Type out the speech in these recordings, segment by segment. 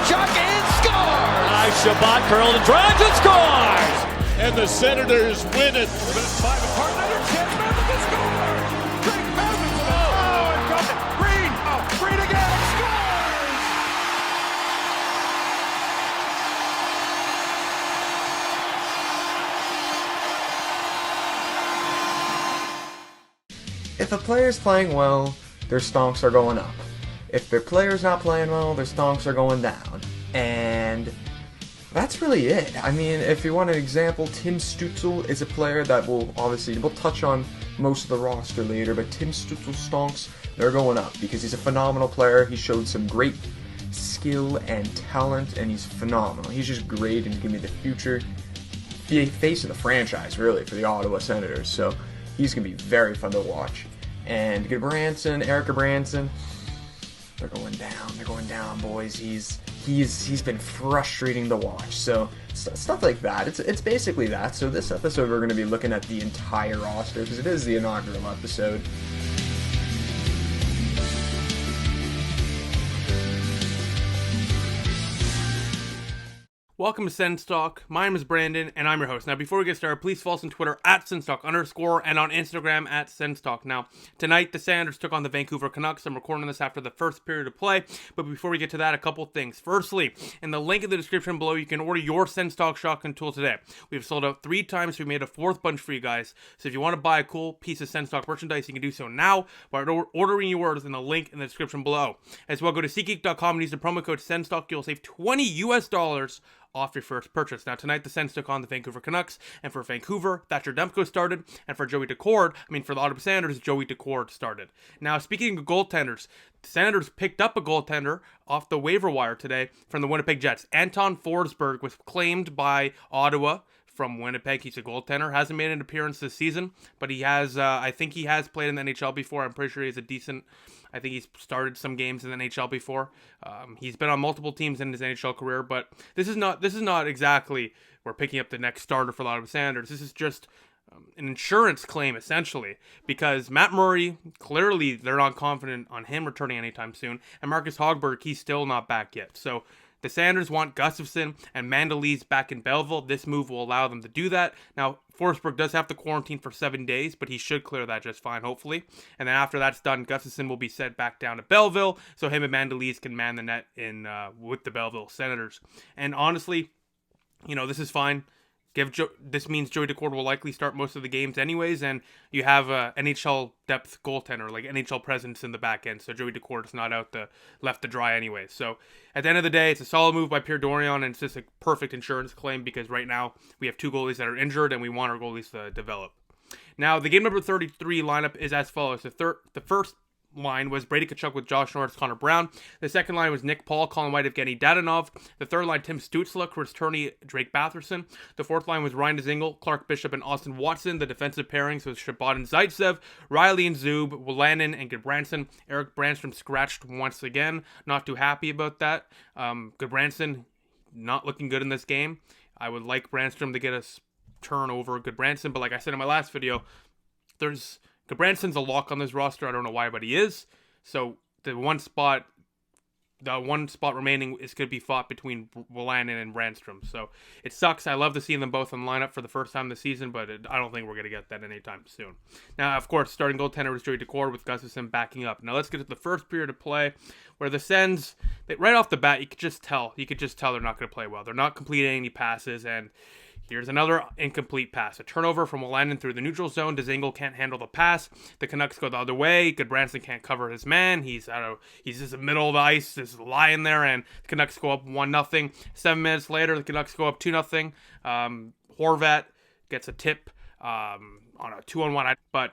shot and scores! Chabot curled and drives and scores! And the Senators win it. Five apart, another chance, Madison scores! Drake Madison, and got it. Green again, scores! If a player's playing well, their stonks are going up. If their player's not playing well, their stonks are going down. And that's really it. I mean, if you want an example, Tim Stützle is a player that we'll touch on most of the roster later, but Tim Stützle's stonks, they're going up because he's a phenomenal player. He showed some great skill and talent, and he's phenomenal. He's just great, and he's going to be the future face of the franchise, really, for the Ottawa Senators. So he's going to be very fun to watch. And Eric Branson, they're going down, boys. He's been frustrating to watch. So stuff like that. It's basically that. So this episode we're going to be looking at the entire roster because it is the inaugural episode. Welcome to Sens Talk. My name is Brandon, and I'm your host. Now, before we get started, please follow us on Twitter at @SensTalk_ and on Instagram at SensTalk. Now, tonight, the Senators took on the Vancouver Canucks. I'm recording this after the first period of play, but before we get to that, a couple things. Firstly, in the link in the description below, you can order your Sens Talk shotgun tool today. We've sold out 3 times, so we made a 4th bunch for you guys. So if you want to buy a cool piece of Sens Talk merchandise, you can do so now by ordering yours in the link in the description below. As well, go to SeatGeek.com and use the promo code SensTalk. You'll save $20 off your first purchase. Now, tonight, the Sens took on the Vancouver Canucks, and for Vancouver, Thatcher Demko started, and for the Ottawa Senators, Joey Daccord started. Now, speaking of goaltenders, the Senators picked up a goaltender off the waiver wire today from the Winnipeg Jets. Anton Forsberg was claimed by Ottawa from Winnipeg. He's a goaltender, hasn't made an appearance this season, but he has, I think he has played in the NHL before. I'm pretty sure he's I think he's started some games in the NHL before. He's been on multiple teams in his NHL career, but this is not exactly we're picking up the next starter for a lot of Senators. This is just an insurance claim, essentially, because Matt Murray, clearly they're not confident on him returning anytime soon, and Marcus Hogberg, he's still not back yet. So the Senators want Gustafsson and Mandolese back in Belleville. This move will allow them to do that. Now, Forsberg does have to quarantine for 7 days, but he should clear that just fine, hopefully. And then after that's done, Gustafsson will be sent back down to Belleville, so him and Mandolese can man the net with the Belleville Senators. And honestly, this is fine. This means Joey Daccord will likely start most of the games anyways, and you have a NHL depth goaltender, like NHL presence in the back end, so Joey Daccord is not left to dry anyways. So at the end of the day, it's a solid move by Pierre Dorion, and it's just a perfect insurance claim because right now we have 2 goalies that are injured, and we want our goalies to develop. Now, the game number 33 lineup is as follows. The first line was Brady Tkachuk with Josh Norris, Connor Brown. The second line was Nick Paul, Colin White, Evgeny Dadonov. The third line, Tim Stützle, Chris Turney, Drake Batherson. The fourth line was Ryan Dzingel, Clark Bishop, and Austin Watson. The defensive pairings was Chabot and Zaitsev, Riley and Zub, Wolanin and Goodbranson. Eric Branstrom scratched once again. Not too happy about that. Goodbranson not looking good in this game. I would like Branstrom to get a turn over Goodbranson, but like I said in my last video, Goodbranson's a lock on this roster. I don't know why, but he is. So the one spot remaining is going to be fought between Wolanin and Brandstrom. So it sucks. I love to see them both in lineup for the first time this season, but I don't think we're going to get that anytime soon. Now, of course, starting goaltender was Joey Daccord with Gustafsson backing up. Now let's get to the first period of play where the Sens, right off the bat, you could just tell they're not going to play well. They're not completing any passes, and here's another incomplete pass. A turnover from Wolanin through the neutral zone. Dzingel can't handle the pass. The Canucks go the other way. Goodbranson can't cover his man. He's just in the middle of the ice, just lying there, and the Canucks go up 1-0. 7 minutes later, the Canucks go up 2-0. Horvat gets a tip on a 2-on-1, but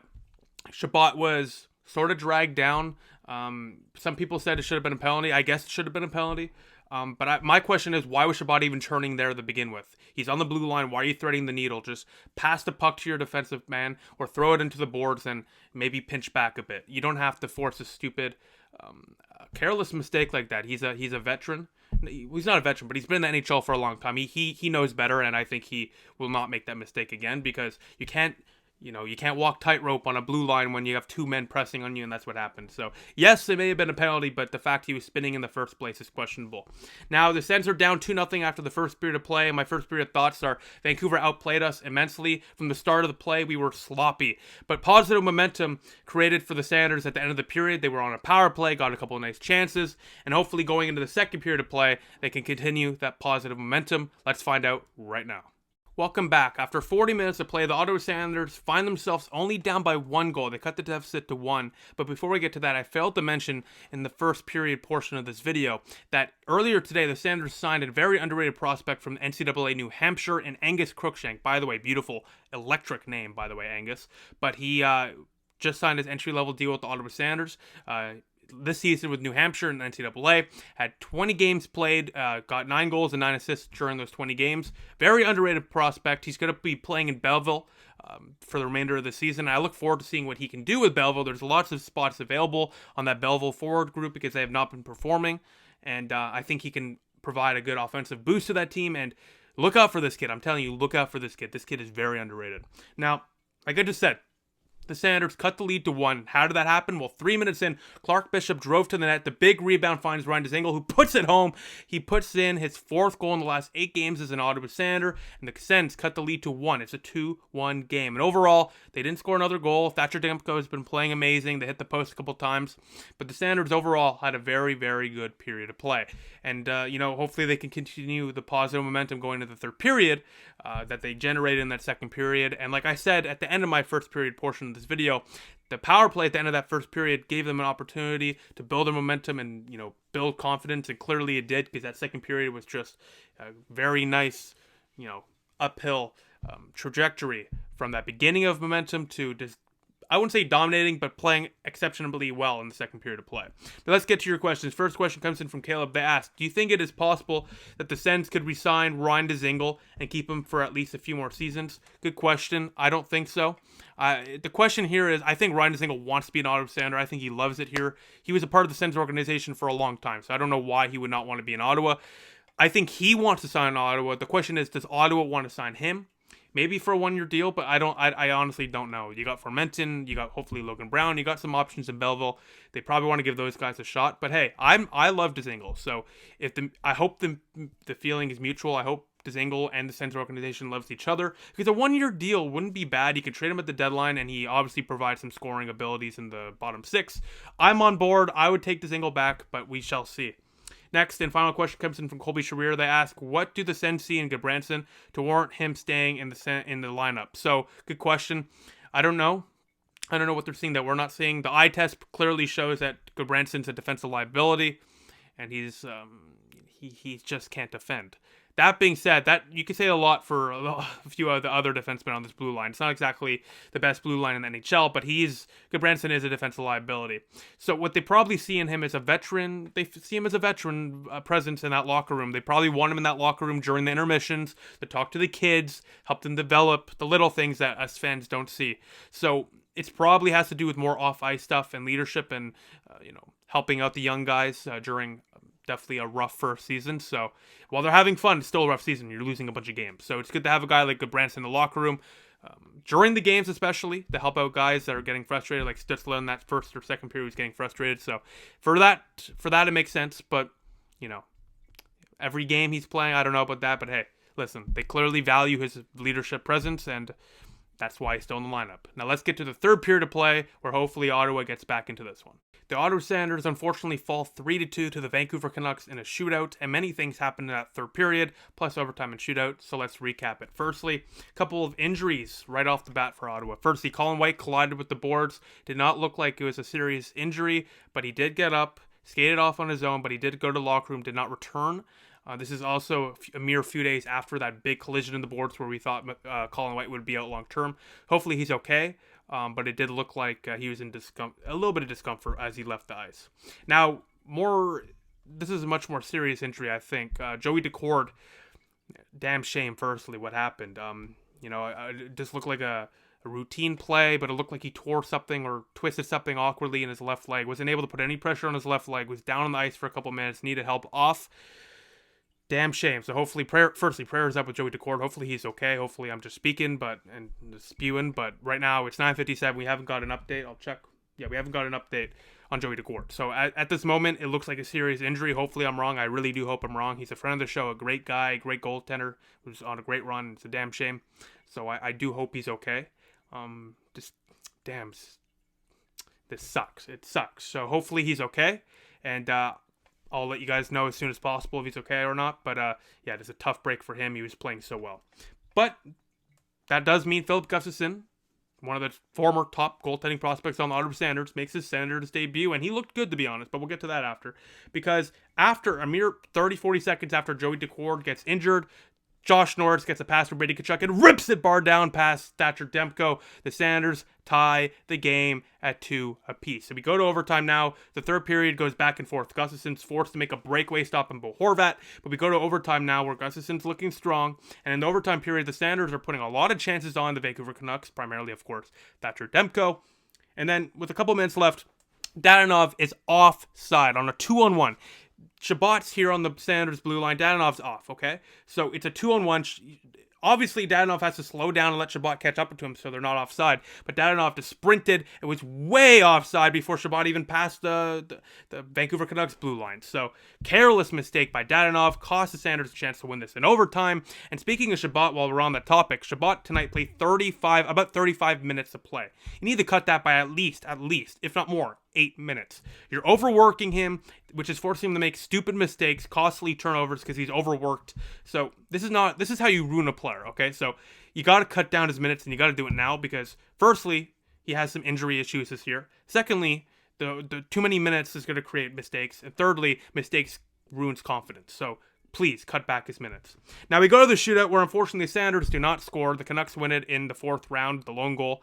Chabot was sort of dragged down. Some people said it should have been a penalty. I guess it should have been a penalty. But my question is, why was Chabot even turning there to begin with? He's on the blue line. Why are you threading the needle? Just pass the puck to your defensive man or throw it into the boards and maybe pinch back a bit. You don't have to force a stupid, careless mistake like that. He's a veteran. He's not a veteran, but he's been in the NHL for a long time. He knows better, and I think he will not make that mistake again because you can't you can't walk tightrope on a blue line when you have two men pressing on you, and that's what happened. So, yes, it may have been a penalty, but the fact he was spinning in the first place is questionable. Now, the Sens are down 2-0 after the first period of play, and my first period thoughts are Vancouver outplayed us immensely. From the start of the play, we were sloppy, but positive momentum created for the Sanders at the end of the period. They were on a power play, got a couple of nice chances, and hopefully going into the second period of play, they can continue that positive momentum. Let's find out right now. Welcome back. After 40 minutes of play, the Ottawa Senators find themselves only down by 1 goal. They cut the deficit to 1. But before we get to that, I failed to mention in the first period portion of this video that earlier today, the Senators signed a very underrated prospect from NCAA New Hampshire in Angus Crookshank. By the way, beautiful, electric name, by the way, Angus. But he just signed his entry-level deal with the Ottawa Senators. This season with New Hampshire and NCAA, had 20 games played, got 9 goals and 9 assists during those 20 games. Very underrated prospect. He's going to be playing in Belleville for the remainder of the season. I look forward to seeing what he can do with Belleville. There's lots of spots available on that Belleville forward group because they have not been performing, and I think he can provide a good offensive boost to that team, and look out for this kid. I'm telling you, look out for this kid. This kid is very underrated. Now, like I just said, the Senators cut the lead to 1. How did that happen? Well, 3 minutes in, Clark Bishop drove to the net. The big rebound finds Ryan Dzingel, who puts it home. He puts in his 4th goal in the last 8 games as an Ottawa Senator, and the Sens cut the lead to 1. It's a 2-1 game. And overall, they didn't score another goal. Thatcher Demko has been playing amazing. They hit the post a couple times. But the Senators overall had a very, very good period of play. And, hopefully they can continue the positive momentum going into the third period that they generated in that second period. And like I said, at the end of my first period portion of this video, the power play at the end of that first period gave them an opportunity to build their momentum and, build confidence. And clearly it did, because that second period was just a very nice, uphill trajectory from that beginning of momentum to just, I wouldn't say dominating, but playing exceptionally well in the second period of play. Now let's get to your questions. First question comes in from Caleb. They ask, do you think it is possible that the Sens could re-sign Ryan Dzingel and keep him for at least a few more seasons? Good question. I don't think so. The question here is, I think Ryan Dzingel wants to be an Ottawa Senator. I think he loves it here. He was a part of the Sens organization for a long time, so I don't know why he would not want to be in Ottawa. I think he wants to sign in Ottawa. The question is, does Ottawa want to sign him? Maybe for a 1-year deal, but I honestly don't know. You got Formenton, you got hopefully Logan Brown, you got some options in Belleville. They probably want to give those guys a shot. But hey, I love Dzingel. So I hope the feeling is mutual. I hope Dzingel and the Sens organization loves each other, because a 1-year deal wouldn't be bad. You could trade him at the deadline, and he obviously provides some scoring abilities in the bottom 6. I'm on board. I would take Dzingel back, but we shall see. Next and final question comes in from Colby Sharir. They ask, what do the Sens see in Gudbranson to warrant him staying in the lineup? So, good question. I don't know. I don't know what they're seeing that we're not seeing. The eye test clearly shows that Gudbranson's a defensive liability, and he just can't defend. That being said, that you could say a lot for a few of the other defensemen on this blue line. It's not exactly the best blue line in the NHL, but Gudbranson is a defensive liability. So what they probably see in him is a veteran. They see him as a veteran presence in that locker room. They probably want him in that locker room during the intermissions to talk to the kids, help them develop the little things that us fans don't see. So it probably has to do with more off-ice stuff and leadership and helping out the young guys during definitely a rough first season. So while they're having fun, it's still a rough season. You're losing a bunch of games. So it's good to have a guy like Gudbranson in the locker room during the games, especially to help out guys that are getting frustrated, like Stützle in that first or second period was getting frustrated. So for that it makes sense. But every game he's playing, I don't know about that. But hey, listen, they clearly value his leadership presence, and that's why he's still in the lineup. Now let's get to the third period of play, where hopefully Ottawa gets back into this one. The Ottawa Senators unfortunately fall 3-2 to the Vancouver Canucks in a shootout, and many things happened in that third period, plus overtime and shootout, so let's recap it. Firstly, a couple of injuries right off the bat for Ottawa. Firstly, Colin White collided with the boards. Did not look like it was a serious injury, but he did get up, skated off on his own, but he did go to the locker room, did not return. This is also a mere few days after that big collision in the boards where we thought Colin White would be out long term. Hopefully he's okay, but it did look like he was in a little bit of discomfort as he left the ice. Now, this is a much more serious injury, I think. Joey Decord, damn shame, firstly, what happened. It just looked like a routine play, but it looked like he tore something or twisted something awkwardly in his left leg. Wasn't able to put any pressure on his left leg, was down on the ice for a couple minutes, needed help off. damn shame. So hopefully, firstly, prayers up with Joey Daccord. Hopefully he's okay. Hopefully I'm just speaking, and just spewing. But right now it's 9:57. We haven't got an update. I'll check. Yeah, we haven't got an update on Joey Daccord. So at this moment, it looks like a serious injury. Hopefully I'm wrong. I really do hope I'm wrong. He's a friend of the show, a great guy, great goaltender, who's on a great run. It's a damn shame. So I do hope he's okay. Just damn, this sucks. It sucks. So hopefully he's okay, and I'll let you guys know as soon as possible if he's okay or not. But yeah, it's a tough break for him. He was playing so well. But that does mean Filip Gustavsson, one of the former top goaltending prospects on the Ottawa Senators, makes his Senators debut, and he looked good, to be honest, but we'll get to that after. Because after a mere 30-40 seconds after Joey Daccord gets injured, Josh Norris gets a pass from Brady Tkachuk and rips it bar down past Thatcher Demko. The Senators tie the game at 2 apiece. So we go to overtime now. The third period goes back and forth. Gustafsson's forced to make a breakaway stop on Bo Horvat, but we go to overtime now where Gustafsson's looking strong. And in the overtime period, the Senators are putting a lot of chances on the Vancouver Canucks, primarily, of course, Thatcher Demko. And then with a couple minutes left, Dadonov is offside on a 2-on-1. Chabot's here on the Senators blue line. Dadonov's off, okay? So it's a 2-on-1. Obviously, Dadonov has to slow down and let Chabot catch up to him so they're not offside. But Dadonov just sprinted. It was way offside before Chabot even passed the Vancouver Canucks blue line. So, careless mistake by Dadonov cost the Senators a chance to win this in overtime. And speaking of Chabot, while we're on that topic, Chabot tonight played about 35 minutes of play. You need to cut that by at least, if not more, 8 minutes. You're overworking him, which is forcing him to make stupid mistakes, costly turnovers because he's overworked. So this is how you ruin a player, okay? So you got to cut down his minutes, and you got to do it now because, firstly, he has some injury issues this year. Secondly, the too many minutes is going to create mistakes. And thirdly, mistakes ruins confidence. So please cut back his minutes. Now we go to the shootout where unfortunately the Senators do not score. The Canucks win it in the fourth round. The lone goal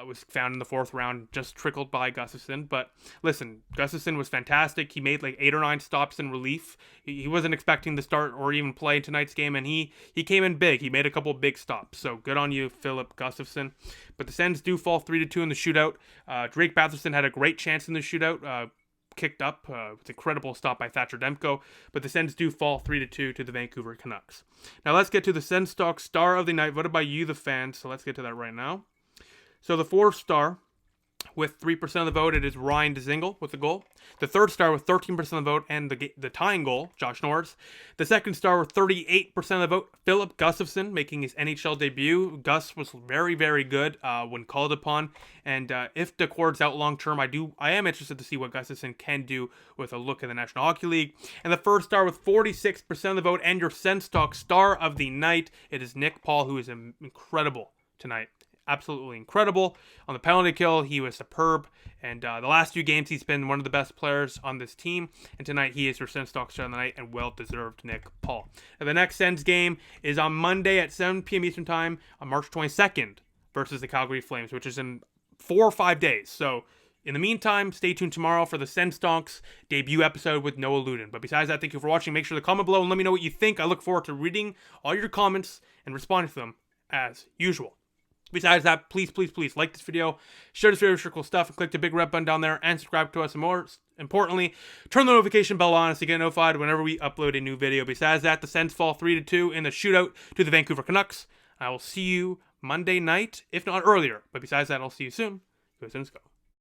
was found in the fourth round, just trickled by Gustafsson. But listen, Gustafsson was fantastic. He made like 8 or 9 stops in relief. He wasn't expecting to start or even play tonight's game, and he came in big. He made a couple big stops. So good on you, Filip Gustafsson. But the Sens do fall 3-2 in the shootout. Drake Batherson had a great chance in the shootout. Kicked up. It's an incredible stop by Thatcher Demko, but the Sens do fall 3-2 to the Vancouver Canucks. Now let's get to the Sens Stock Star of the Night, voted by you, the fans. So let's get to that right now. So the 4th star, with 3% of the vote, it is Ryan Dzingel with the goal. The 3rd star with 13% of the vote and the tying goal, Josh Norris. The 2nd star with 38% of the vote, Filip Gustafsson, making his NHL debut. Gus was very, very good when called upon. And if Daccord's out long term, I am interested to see what Gustafsson can do with a look in the National Hockey League. And the 1st star with 46% of the vote and your Sens Stock Star of the Night, it is Nick Paul, who is incredible tonight. Absolutely incredible. On the penalty kill, he was superb. And the last 2 games, he's been one of the best players on this team. And tonight, he is your Sens Stock Star of the Night and well-deserved Nick Paul. Now, the next Sens game is on Monday at 7 p.m. Eastern Time on March 22nd versus the Calgary Flames, which is in 4 or 5 days. So, in the meantime, stay tuned tomorrow for the Sens Stonks debut episode with Noah Ludin. But besides that, thank you for watching. Make sure to comment below and let me know what you think. I look forward to reading all your comments and responding to them as usual. Besides that, please like this video, share this video with your cool stuff, and click the big red button down there, and subscribe to us. And more importantly, turn the notification bell on to get notified whenever we upload a new video. Besides that, the Sens fall 3-2 in the shootout to the Vancouver Canucks. I will see you Monday night, if not earlier. But besides that, I'll see you soon. Go Sens, go.